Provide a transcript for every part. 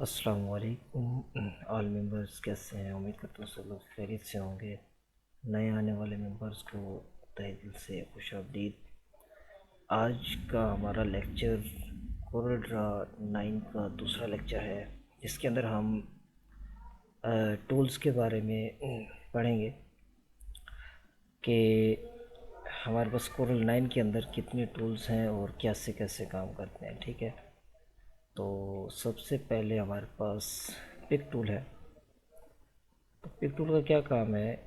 अस्सलाम वालेकुम all members, कैसे हैं? उम्मीद करता हूँ सब लोग खैरियत से होंगे। नए आने वाले मेंबर्स को तहे दिल से खुशामदीद। आज का हमारा लेक्चर कोरल ड्रा 9 का दूसरा लेक्चर है, जिसके अंदर हम टूल्स के बारे में पढ़ेंगे कि हमारे पास कोरल 9 के अंदर कितने टूल्स हैं और कैसे कैसे काम करते हैं। ठीक है, तो सबसे पहले हमारे पास पिक टूल है। तो पिक टूल का क्या काम है?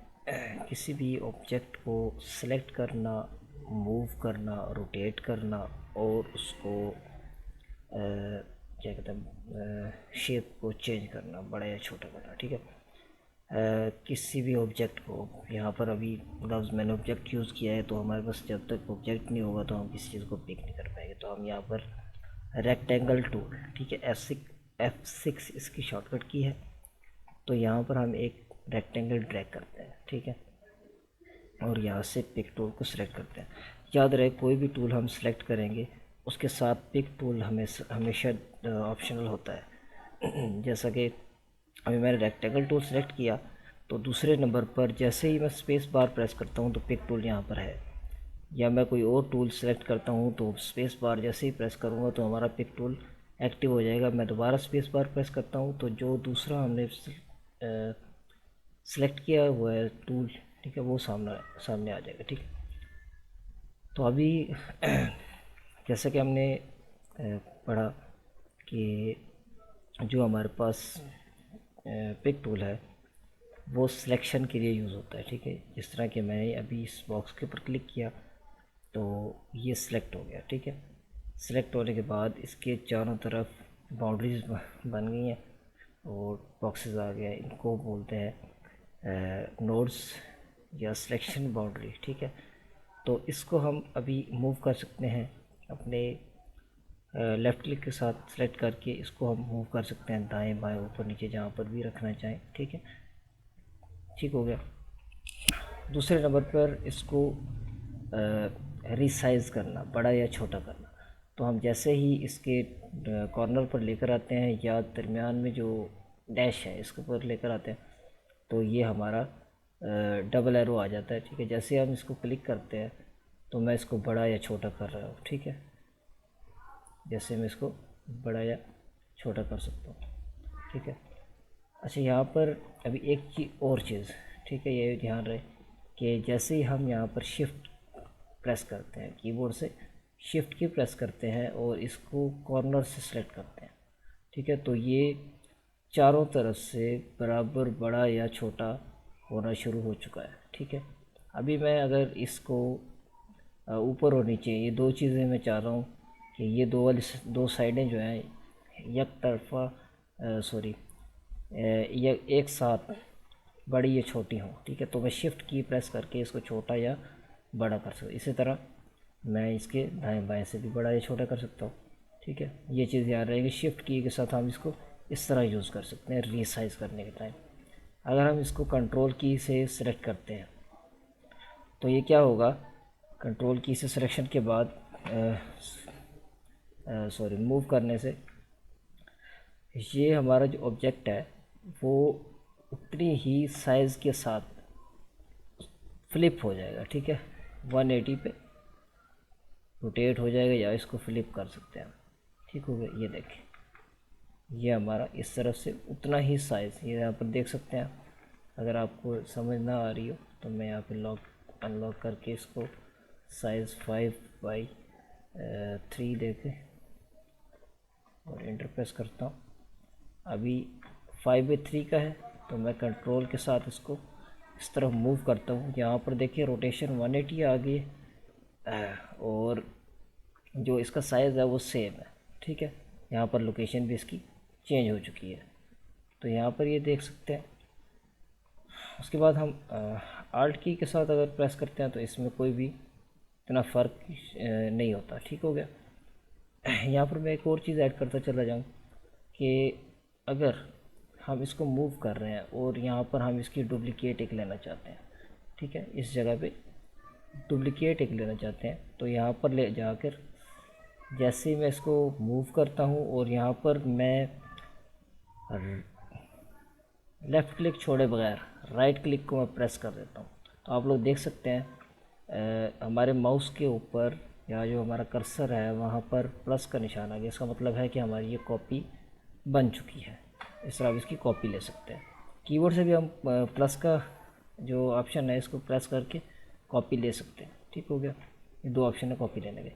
किसी भी ऑब्जेक्ट को सिलेक्ट करना, मूव करना, रोटेट करना और उसको क्या कहते हैं, शेप को चेंज करना, बड़ा या छोटा करना। ठीक है, किसी भी ऑब्जेक्ट को, यहाँ पर अभी लफ्ज़ मैंने ऑब्जेक्ट यूज़ किया है, तो हमारे पास जब तक ऑब्जेक्ट नहीं होगा तो हम किसी चीज़ को पिक नहीं कर पाएंगे। तो हम यहाँ पर रेक्टेंगल टूल, ठीक है, F6 इसकी शॉर्टकट की है। तो यहाँ पर हम एक रेक्टेंगल ड्रैग करते हैं, ठीक है, और यहाँ से पिक टूल को सिलेक्ट करते हैं। याद रहे, कोई भी टूल हम सिलेक्ट करेंगे उसके साथ पिक टूल हमेशा ऑप्शनल होता है। जैसा कि अभी मैंने रेक्टेंगल टूल सेलेक्ट किया, तो दूसरे नंबर पर जैसे ही मैं स्पेस बार प्रेस करता हूँ तो पिक टूल यहाँ पर है। या मैं कोई और टूल सेलेक्ट करता हूँ तो स्पेस बार जैसे ही प्रेस करूँगा तो हमारा पिक टूल एक्टिव हो जाएगा। मैं दोबारा स्पेस बार प्रेस करता हूँ तो जो दूसरा हमने सेलेक्ट किया हुआ है टूल, ठीक है, वो सामने सामने आ जाएगा। ठीक है, तो अभी जैसा कि हमने पढ़ा कि जो हमारे पास पिक टूल है वो सिलेक्शन के लिए यूज़ होता है। ठीक है, जिस तरह कि मैंने अभी इस बॉक्स के ऊपर क्लिक किया तो ये सिलेक्ट हो गया। ठीक है, सिलेक्ट होने के बाद इसके चारों तरफ बाउंड्रीज बन गई हैं और बॉक्सेस आ गए। इनको बोलते हैं नोड्स या सिलेक्शन बाउंड्री। ठीक है, तो इसको हम अभी मूव कर सकते हैं अपने लेफ़्ट क्लिक के साथ सेलेक्ट करके। इसको हम मूव कर सकते हैं दाएं बाएं ऊपर नीचे, जहाँ पर भी रखना चाहें। ठीक है, ठीक हो गया। दूसरे नंबर पर इसको रिसाइज़ करना, बड़ा या छोटा करना। तो हम जैसे ही इसके कॉर्नर पर लेकर आते हैं या दरमियान में जो डैश है इसके ऊपर लेकर आते हैं तो ये हमारा डबल एरो आ जाता है। ठीक है, जैसे हम इसको क्लिक करते हैं तो मैं इसको बड़ा या छोटा कर रहा हूँ। ठीक है, जैसे मैं इसको बड़ा या छोटा कर सकता हूँ। ठीक है, अच्छा, यहाँ पर अभी एक चीज़ और चीज़, ठीक है, ये ध्यान रहे कि जैसे ही हम यहाँ पर शिफ्ट प्रेस करते हैं, कीबोर्ड से शिफ्ट की प्रेस करते हैं और इसको कॉर्नर से सेलेक्ट करते हैं, ठीक है, तो ये चारों तरफ से बराबर बड़ा या छोटा होना शुरू हो चुका है। ठीक है, अभी मैं अगर इसको ऊपर और नीचे, ये दो चीज़ें मैं चाह रहा हूँ कि ये दो साइडें जो हैं एक तरफा सॉरी ये एक साथ बड़ी या छोटी हों। ठीक है, तो मैं शिफ्ट की प्रेस करके इसको छोटा या बड़ा कर सकता हूँ। इसी तरह मैं इसके दाएं बाएं से भी बड़ा या छोटा कर सकता हूँ। ठीक है, ये चीज़ याद रहेगी, शिफ्ट की के साथ हम इसको इस तरह यूज़ कर सकते हैं रीसाइज़ करने के टाइम। अगर हम इसको कंट्रोल की से सिलेक्ट करते हैं तो ये क्या होगा, कंट्रोल की से सिलेक्शन के बाद मूव करने से ये हमारा जो ऑब्जेक्ट है वो उतनी ही साइज़ के साथ फ्लिप हो जाएगा। ठीक है, 180 पे रोटेट हो जाएगा या इसको फ्लिप कर सकते हैं। ठीक हो गया, ये देखें, ये हमारा इस तरफ से उतना ही साइज़, ये यहाँ पर देख सकते हैं। अगर आपको समझ ना आ रही हो तो मैं यहाँ पे लॉक अनलॉक करके इसको साइज़ 5/3 देके और एंटर प्रेस करता हूँ। अभी 5/3 का है तो मैं कंट्रोल के साथ इसको इस तरफ मूव करता हूँ। यहाँ पर देखिए रोटेशन 180 आ गई और जो इसका साइज़ है वो सेम है। ठीक है, यहाँ पर लोकेशन भी इसकी चेंज हो चुकी है, तो यहाँ पर ये देख सकते हैं। उसके बाद हम आल्ट की के साथ अगर प्रेस करते हैं तो इसमें कोई भी इतना फ़र्क नहीं होता। ठीक हो गया। यहाँ पर मैं एक और चीज़ ऐड करता चला जाऊँ कि अगर हम इसको मूव कर रहे हैं और यहाँ पर हम इसकी डुप्लिकेट एक लेना चाहते हैं, ठीक है, इस जगह पे डुप्लिकेट एक लेना चाहते हैं, तो यहाँ पर ले जाकर जैसे ही मैं इसको मूव करता हूँ और यहाँ पर मैं लेफ़्ट क्लिक छोड़े बगैर राइट क्लिक को मैं प्रेस कर देता हूँ, तो आप लोग देख सकते हैं हमारे माउस के ऊपर या जो हमारा कर्सर है वहाँ पर प्लस का निशान आ गया। इसका मतलब है कि हमारी ये कॉपी बन चुकी है। इस तरह आप इसकी कॉपी ले सकते हैं। कीबोर्ड से भी हम प्लस का जो ऑप्शन है इसको प्रेस करके कॉपी ले सकते हैं। ठीक हो गया, ये दो ऑप्शन है कॉपी लेने के।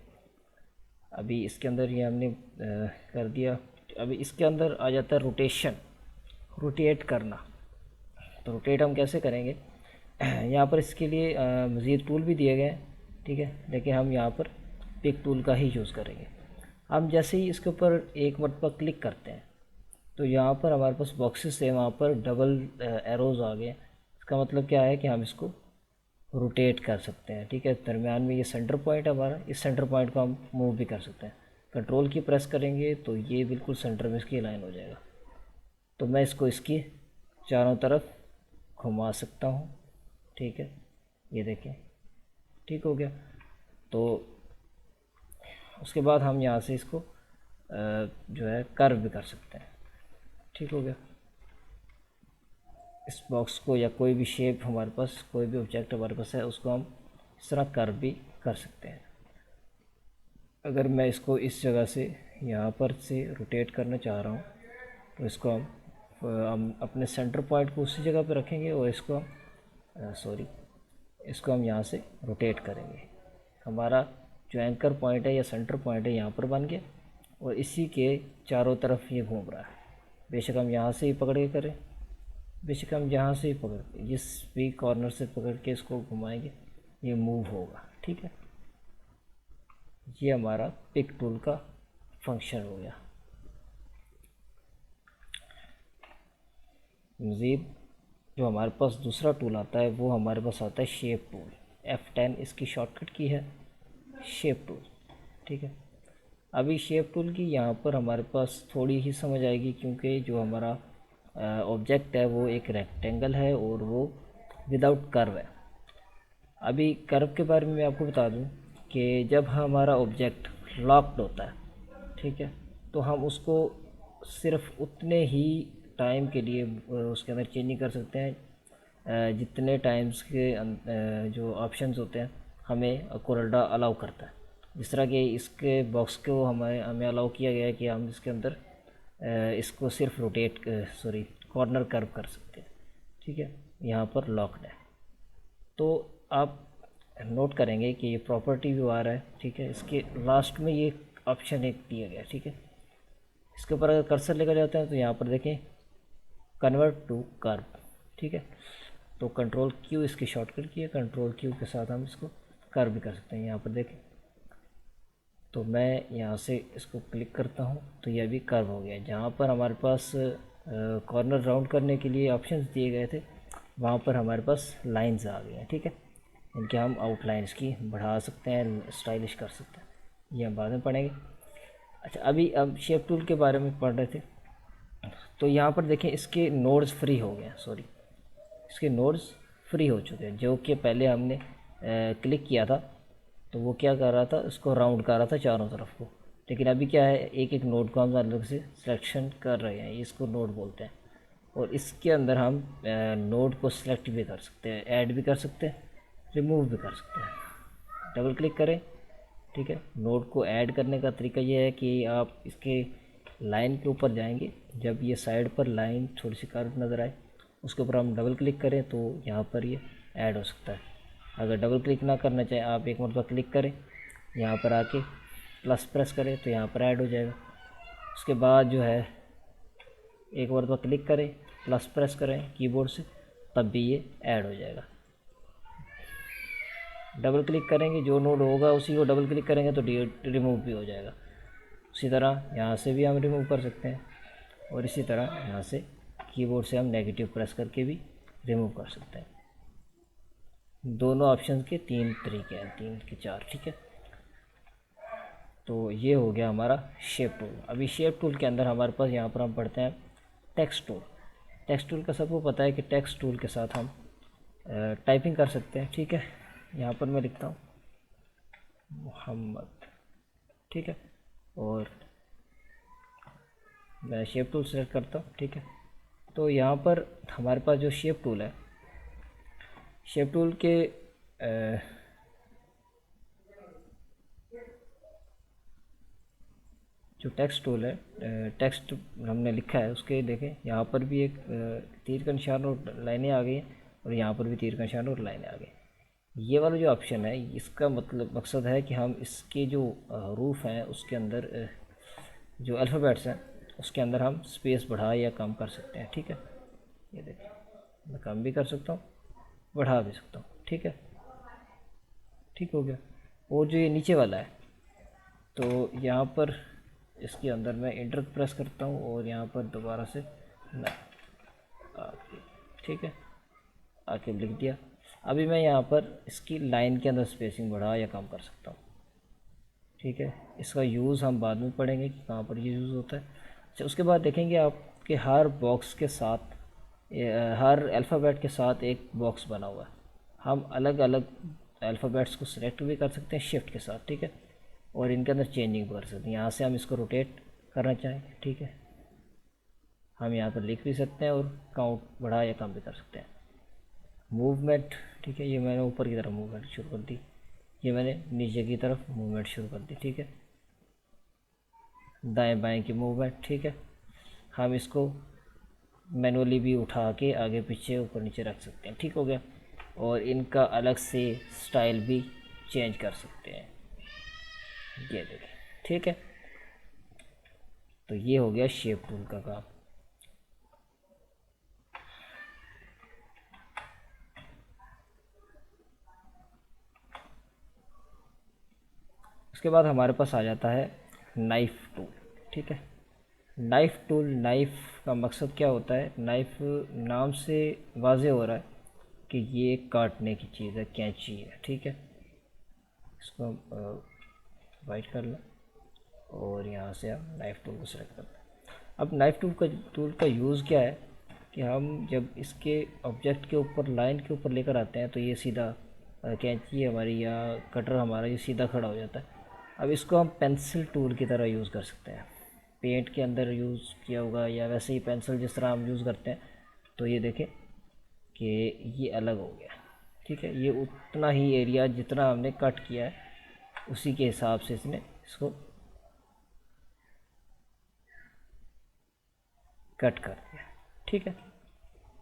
अभी इसके अंदर ये हमने कर दिया। अभी इसके अंदर आ जाता है रोटेशन, रोटेट करना। तो रोटेट हम कैसे करेंगे, यहाँ पर इसके लिए मज़ीद टूल भी दिए गए हैं, ठीक है, लेकिन हम यहाँ पर पिक टूल का ही यूज़ करेंगे। हम जैसे ही इसके ऊपर एक मरतबा क्लिक करते हैं तो यहाँ पर हमारे पास बॉक्सेस है, वहाँ पर डबल एरोज़ आ गए। इसका मतलब क्या है कि हम इसको रोटेट कर सकते हैं। ठीक है, दरमियान में ये सेंटर पॉइंट है हमारा, इस सेंटर पॉइंट को हम मूव भी कर सकते हैं। कंट्रोल की प्रेस करेंगे तो ये बिल्कुल सेंटर में इसकी लाइन हो जाएगा। तो मैं इसको इसकी चारों तरफ घुमा सकता हूँ। ठीक है, ये देखें, ठीक हो गया। तो उसके बाद हम यहाँ से इसको जो है कर्व भी कर सकते हैं। ठीक हो गया। इस बॉक्स को या कोई भी शेप हमारे पास, कोई भी ऑब्जेक्ट हमारे पास है, उसको हम इस तरह कर्व भी कर सकते हैं। अगर मैं इसको इस जगह से यहाँ पर से रोटेट करना चाह रहा हूँ तो इसको हम अपने सेंटर पॉइंट को उसी जगह पर रखेंगे और इसको इसको हम यहाँ से रोटेट करेंगे। हमारा जो एंकर पॉइंट है या सेंटर पॉइंट है यहाँ पर बन गया और इसी के चारों तरफ ये घूम रहा है। बेशक हम यहाँ से ही पकड़ के करें, बेशक हम यहाँ से ही पकड़ के, जिस भी कॉर्नर से पकड़ के इसको घुमाएंगे ये मूव होगा। ठीक है, ये हमारा पिक टूल का फंक्शन हो गया। मज़ीद जो हमारे पास दूसरा टूल आता है वो हमारे पास आता है शेप टूल। F10 इसकी शॉर्टकट की है, शेप टूल। ठीक है, अभी शेप टूल की यहाँ पर हमारे पास थोड़ी ही समझ आएगी, क्योंकि जो हमारा ऑब्जेक्ट है वो एक रेक्टेंगल है और वो विदाउट कर्व है। अभी कर्व के बारे में मैं आपको बता दूं कि जब हमारा ऑब्जेक्ट लॉक्ड होता है, ठीक है, तो हम उसको सिर्फ उतने ही टाइम के लिए उसके अंदर चेंज नहीं कर सकते हैं जितने टाइम्स के जो ऑप्शंस होते हैं हमें कोरल्डा अलाउ करता है। जिस तरह कि इसके बॉक्स को हमें अलाउ किया गया है कि हम इसके अंदर इसको सिर्फ रोटेट कॉर्नर कर्व कर सकते हैं। ठीक है, यहाँ पर लॉक्ड है। तो आप नोट करेंगे कि ये प्रॉपर्टी व्यू आ रहा है। ठीक है, इसके लास्ट में ये ऑप्शन एक दिया गया। ठीक है, इसके ऊपर अगर कर्सर लेकर जाते हैं तो यहाँ पर देखें कन्वर्ट टू कर्व। ठीक है, तो कंट्रोल क्यू इसकी शॉर्टकट की है, कंट्रोल क्यू के साथ हम इसको कर्व भी कर सकते हैं। यहाँ पर देखें, तो मैं यहाँ से इसको क्लिक करता हूँ तो यह भी कर्व हो गया। जहाँ पर हमारे पास कॉर्नर राउंड करने के लिए ऑप्शंस दिए गए थे वहाँ पर हमारे पास लाइंस आ गई हैं। ठीक है, इनके हम आउटलाइंस की बढ़ा सकते हैं, स्टाइलिश कर सकते हैं, ये हम बाद में पढ़ेंगे। अच्छा, अभी अब शेप टूल के बारे में पढ़ रहे थे, तो यहाँ पर देखें इसके नोड्स फ्री हो गए, इसके नोड्स फ्री हो चुके हैं। जो कि पहले हमने क्लिक किया था तो वो क्या कर रहा था, इसको राउंड कर रहा था चारों तरफ को, लेकिन अभी क्या है, एक एक नोड को हम अलग से सिलेक्शन कर रहे हैं, इसको नोड बोलते हैं। और इसके अंदर हम नोड को सिलेक्ट भी कर सकते हैं, ऐड भी कर सकते हैं, रिमूव भी कर सकते हैं। डबल क्लिक करें। ठीक है, नोड को ऐड करने का तरीका ये है कि आप इसके लाइन के ऊपर जाएंगे, जब ये साइड पर लाइन थोड़ी सी कर्व नज़र आए उसके ऊपर हम डबल क्लिक करें तो यहाँ पर ये ऐड हो सकता है। अगर डबल क्लिक ना करना चाहें, आप एक मरतबा क्लिक करें, यहाँ पर आके प्लस प्रेस करें तो यहाँ पर ऐड हो जाएगा। उसके बाद जो है एक मरतबा क्लिक करें, प्लस प्रेस करें कीबोर्ड से, तब भी ये ऐड हो जाएगा। डबल क्लिक करेंगे, जो नोड होगा उसी को डबल क्लिक करेंगे तो रिमूव भी हो जाएगा। उसी तरह यहाँ से भी हम रिमूव कर सकते हैं और इसी तरह यहाँ से कीबोर्ड से हम नेगेटिव प्रेस करके भी रिमूव कर सकते हैं। दोनों ऑप्शन के तीन तरीके हैं, 3 के 4। ठीक है, तो ये हो गया हमारा शेप टूल। अभी शेप टूल के अंदर हमारे पास यहाँ पर हम पढ़ते हैं टेक्स्ट टूल। टेक्स्ट टूल का सबको पता है कि टेक्स्ट टूल के साथ हम टाइपिंग कर सकते हैं। ठीक है, यहाँ पर मैं लिखता हूँ मोहम्मद। ठीक है, और मैं शेप टूल सेलेक्ट करता हूँ, ठीक है। तो यहाँ पर हमारे पास जो शेप टूल है, शेप टूल के जो टेक्स्ट टूल है, टेक्स्ट हमने लिखा है उसके देखें, यहाँ पर भी एक तीर का निशान और लाइनें आ गई हैं, और यहाँ पर भी तीर का निशान और लाइनें आ गई। ये वाला जो ऑप्शन है, इसका मतलब मकसद है कि हम इसके जो रूफ हैं उसके अंदर जो अल्फ़ाबेट्स हैं उसके अंदर हम स्पेस बढ़ा या कम कर सकते हैं, ठीक है। ये देखिए, मैं कम भी कर सकता हूँ, बढ़ा भी सकता हूँ, ठीक है। ठीक हो गया। और जो ये नीचे वाला है, तो यहाँ पर इसके अंदर मैं इंटर प्रेस करता हूँ और यहाँ पर दोबारा से मैं आके, ठीक है, आके लिख दिया। अभी मैं यहाँ पर इसकी लाइन के अंदर स्पेसिंग बढ़ा या कम कर सकता हूँ, ठीक है। इसका यूज़ हम बाद में पढ़ेंगे कि कहाँ पर ये यूज़ होता है। अच्छा, उसके बाद देखेंगे आपके हर बॉक्स के साथ, हर अल्फ़ाबेट के साथ एक बॉक्स बना हुआ है। हम अलग अलग अल्फ़ाबेट्स को सिलेक्ट भी कर सकते हैं शिफ्ट के साथ, ठीक है, और इनके अंदर चेंजिंग कर सकते हैं। यहाँ से हम इसको रोटेट करना चाहें, ठीक है, हम यहाँ पर लिख भी सकते हैं और काउंट बढ़ा या कम भी कर सकते हैं। मूवमेंट, ठीक है, ये मैंने ऊपर की तरफ मूवमेंट शुरू कर दी, ये मैंने नीचे की तरफ मूवमेंट शुरू कर दी, ठीक है। दाएं बाएं की मूवमेंट, ठीक है, हम इसको मैनुअली भी उठा के आगे पीछे ऊपर नीचे रख सकते हैं, ठीक हो गया। और इनका अलग से स्टाइल भी चेंज कर सकते हैं, ये देखें, ठीक है। तो ये हो गया शेप टूल का काम। उसके बाद हमारे पास आ जाता है नाइफ़ टूल, ठीक है। नाइफ़ टूल, नाइफ़ का मकसद क्या होता है? नाइफ़ नाम से वाज़े हो रहा है कि ये काटने की चीज़ है, कैंची है, ठीक है। इसको हम वाइट कर लें और यहाँ से हम नाइफ़ टूल को सेलेक्ट कर लें। अब नाइफ़ टूल का यूज़ क्या है कि हम जब इसके ऑब्जेक्ट के ऊपर, लाइन के ऊपर लेकर आते हैं तो ये सीधा कैंची हमारी या कटर हमारा ये सीधा खड़ा हो जाता है। अब इसको हम पेंसिल टूल की तरह यूज़ कर सकते हैं। पेंट के अंदर यूज़ किया होगा या वैसे ही पेंसिल जिस तरह हम यूज़ करते हैं। तो ये देखें कि ये अलग हो गया, ठीक है। ये उतना ही एरिया जितना हमने कट किया है उसी के हिसाब से इसने इसको कट कर दिया, ठीक है।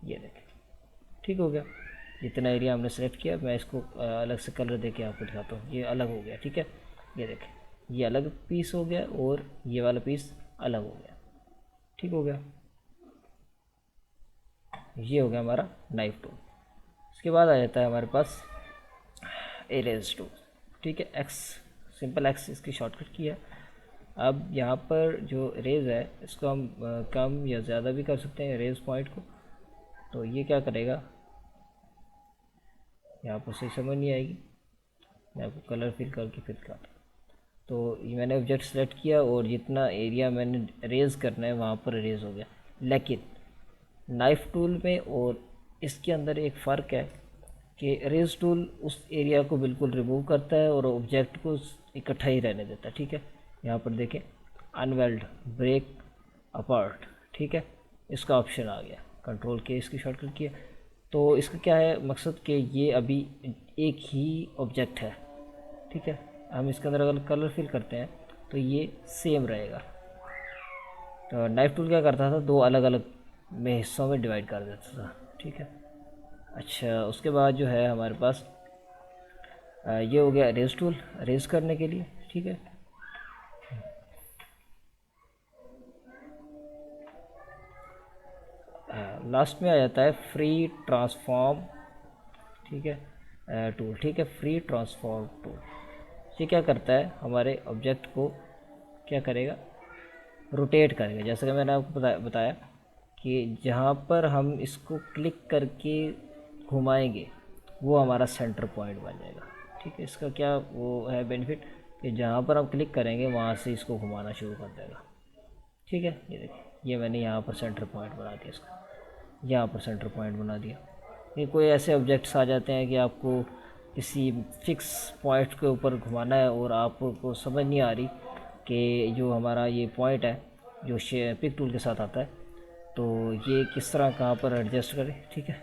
ये देखें, ठीक हो गया। जितना एरिया हमने सेलेक्ट किया, मैं इसको अलग से कलर देके आपको दिखाता हूँ। ये अलग हो गया, ठीक है। ये देखें, ये अलग पीस हो गया और ये वाला पीस अलग हो गया, ठीक हो गया। ये हो गया हमारा नाइफ टूल। इसके बाद आ जाता है हमारे पास इरेज टूल, ठीक है। एक्स, सिंपल एक्स इसकी शॉर्टकट की है। अब यहाँ पर जो इरेज है इसको हम कम या ज़्यादा भी कर सकते हैं इरेज पॉइंट को। तो ये क्या करेगा, यहाँ पर सही समझ नहीं आएगी, मैं आपको कलर फिल करके फिर दिखाता हूँ। तो ये मैंने ऑब्जेक्ट सेलेक्ट किया और जितना एरिया मैंने इरेज करना है वहाँ पर इरेज हो गया। लेकिन नाइफ़ टूल में और इसके अंदर एक फ़र्क है कि इरेज टूल उस एरिया को बिल्कुल रिमूव करता है और ऑब्जेक्ट को इकट्ठा ही रहने देता है, ठीक है। यहाँ पर देखें, अनवेल्ड, ब्रेक अपार्ट, ठीक है, इसका ऑप्शन आ गया। कंट्रोल के इसकी शॉर्टकट किया। तो इसका क्या है मकसद कि ये अभी एक ही ऑब्जेक्ट है, ठीक है। हम इसके अंदर अगर कलर फिल करते हैं तो ये सेम रहेगा। तो नाइफ टूल क्या करता था, दो अलग अलग में हिस्सों में डिवाइड कर देता था, ठीक है। अच्छा, उसके बाद जो है हमारे पास ये हो गया रेज टूल, रेज करने के लिए, ठीक है। लास्ट में आ जाता है फ्री ट्रांसफॉर्म, ठीक है, टूल, ठीक है। फ्री ट्रांसफॉर्म टूल ये क्या करता है, हमारे ऑब्जेक्ट को क्या करेगा, रोटेट करेगा। जैसे कि मैंने आपको बताया कि जहाँ पर हम इसको क्लिक करके घुमाएंगे वो हमारा सेंटर पॉइंट बन जाएगा, ठीक है। इसका क्या वो है बेनिफिट कि जहाँ पर हम क्लिक करेंगे वहाँ से इसको घुमाना शुरू कर देगा, ठीक है। ये देखिए, ये मैंने यहाँ पर सेंटर पॉइंट बना दिया, इसका यहाँ पर सेंटर पॉइंट बना दिया। ये कोई ऐसे ऑब्जेक्ट्स आ जाते हैं कि आपको किसी फिक्स पॉइंट के ऊपर घुमाना है और आपको समझ नहीं आ रही कि जो हमारा ये पॉइंट है जो पिक टूल के साथ आता है। तो ये किस तरह कहाँ पर एडजस्ट करें, ठीक है।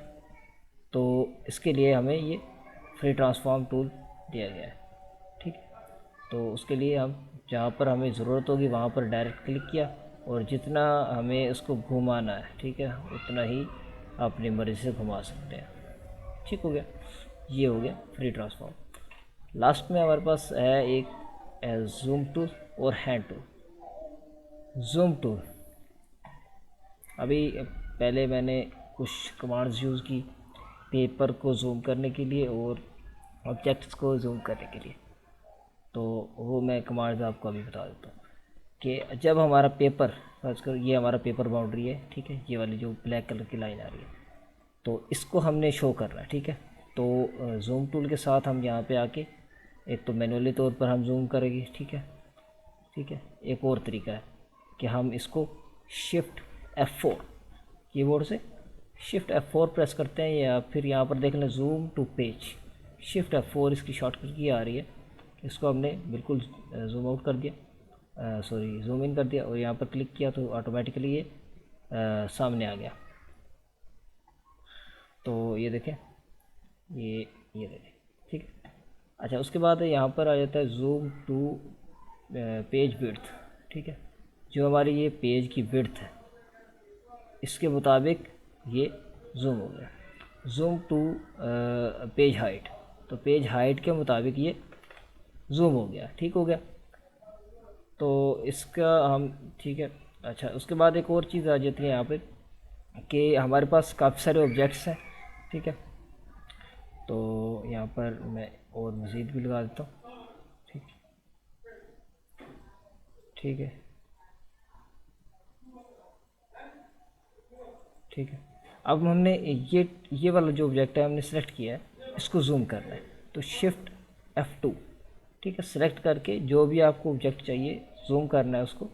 तो इसके लिए हमें ये फ्री ट्रांसफॉर्म टूल दिया गया है, ठीक है। तो उसके लिए हम जहाँ पर हमें ज़रूरत होगी वहाँ पर डायरेक्ट क्लिक किया, और जितना हमें इसको घुमाना है, ठीक है, उतना ही अपनी मर्ज़ी से घुमा सकते हैं। ठीक हो गया, ये हो गया फ्री ट्रांसफॉर्म। लास्ट में हमारे पास है एक जूम टूल और हैंड टूल। जूम टूल, अभी पहले मैंने कुछ कमांड्स यूज़ की पेपर को जूम करने के लिए और ऑब्जेक्ट्स को जूम करने के लिए। तो वो मैं कमांड्स आपको अभी बता देता हूँ कि जब हमारा पेपर, खासकर ये हमारा पेपर बाउंड्री है, ठीक है, ये वाली जो ब्लैक कलर की लाइन आ रही है, तो इसको हमने शो करना है, ठीक है। तो जूम टूल के साथ हम यहाँ पे आके एक तो मैनुअली तौर पर हम जूम करेंगे, ठीक है, ठीक है। एक और तरीका है कि हम इसको शिफ्ट F4 कीबोर्ड से शिफ्ट F4 प्रेस करते हैं, या फिर यहाँ पर देख लें zoom to page, shift F4 इसकी शॉर्टकट की आ रही है। इसको हमने बिल्कुल जूम आउट कर दिया, सॉरी जूम इन कर दिया, और यहाँ पर क्लिक किया तो ऑटोमेटिकली ये सामने आ गया। तो ये देखें, ये देखें, ठीक है। अच्छा, उसके बाद यहाँ पर आ जाता है जूम टू पेज विड्थ, ठीक है। जो हमारी ये पेज की विड्थ है इसके मुताबिक ये जूम हो गया। जूम टू पेज हाइट, तो पेज हाइट के मुताबिक ये जूम हो गया, ठीक हो गया। तो इसका हम, ठीक है। अच्छा, उसके बाद एक और चीज़ आ जाती है यहाँ पे कि हमारे पास काफ़ी सारे ऑब्जेक्ट्स हैं, ठीक है। तो यहाँ पर मैं और मज़ीद भी लगा देता हूँ, ठीक, ठीक है, ठीक है। अब हमने ये वाला जो ऑब्जेक्ट है हमने सेलेक्ट किया है, इसको जूम करना है, तो शिफ्ट F2, ठीक है, सेलेक्ट करके जो भी आपको ऑब्जेक्ट चाहिए जूम करना है उसको,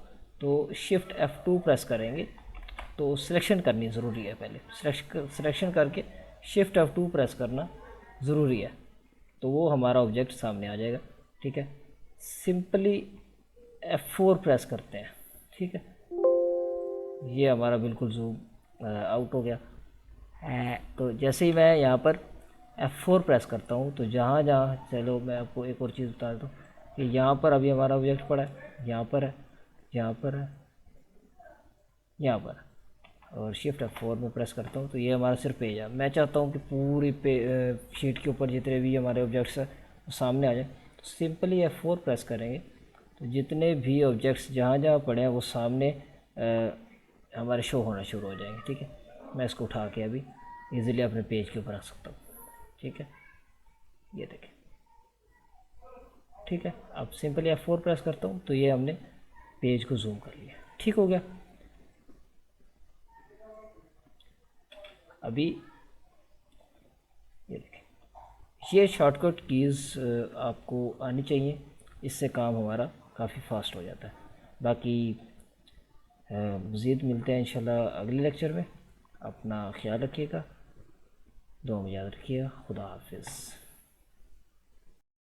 तो शिफ्ट F2 प्रेस करेंगे। तो सिलेक्शन करनी ज़रूरी है, पहले सिलेक्शन करके शिफ्ट F2 प्रेस करना ज़रूरी है, तो वो हमारा ऑब्जेक्ट सामने आ जाएगा, ठीक है। सिंपली F4 प्रेस करते हैं, ठीक है, ये हमारा बिल्कुल जूम आउट हो गया। तो जैसे ही मैं यहाँ पर F4 प्रेस करता हूँ तो जहाँ जहाँ, चलो मैं आपको एक और चीज़ बता देता हूँ कि यहाँ पर अभी हमारा ऑब्जेक्ट पड़ा है, यहाँ पर है, यहाँ पर है, यहाँ पर, और शिफ्ट F4 में प्रेस करता हूँ तो ये हमारा सिर्फ पेज है। मैं चाहता हूँ कि पूरी शीट के ऊपर जितने भी हमारे ऑब्जेक्ट्स हैं वो सामने आ जाए, तो सिंपली F4 प्रेस करेंगे तो जितने भी ऑब्जेक्ट्स जहाँ जहाँ पड़े हैं वो सामने हमारे शो होना शुरू हो जाएंगे, ठीक है। मैं इसको उठा के अभी इजीली अपने पेज के ऊपर रख सकता हूँ, ठीक है, ये देखें, ठीक है। अब सिंपली F4 प्रेस करता हूँ तो ये हमने पेज को जूम कर लिया, ठीक हो गया। अभी ये देखें, ये शॉर्टकट कीज़ आपको आनी चाहिए, इससे काम हमारा काफ़ी फास्ट हो जाता है। बाकी मज़ीद मिलते हैं इंशाल्लाह अगले लेक्चर में। अपना ख्याल रखिएगा, दुआ में याद रखिएगा। खुदा हाफिज़।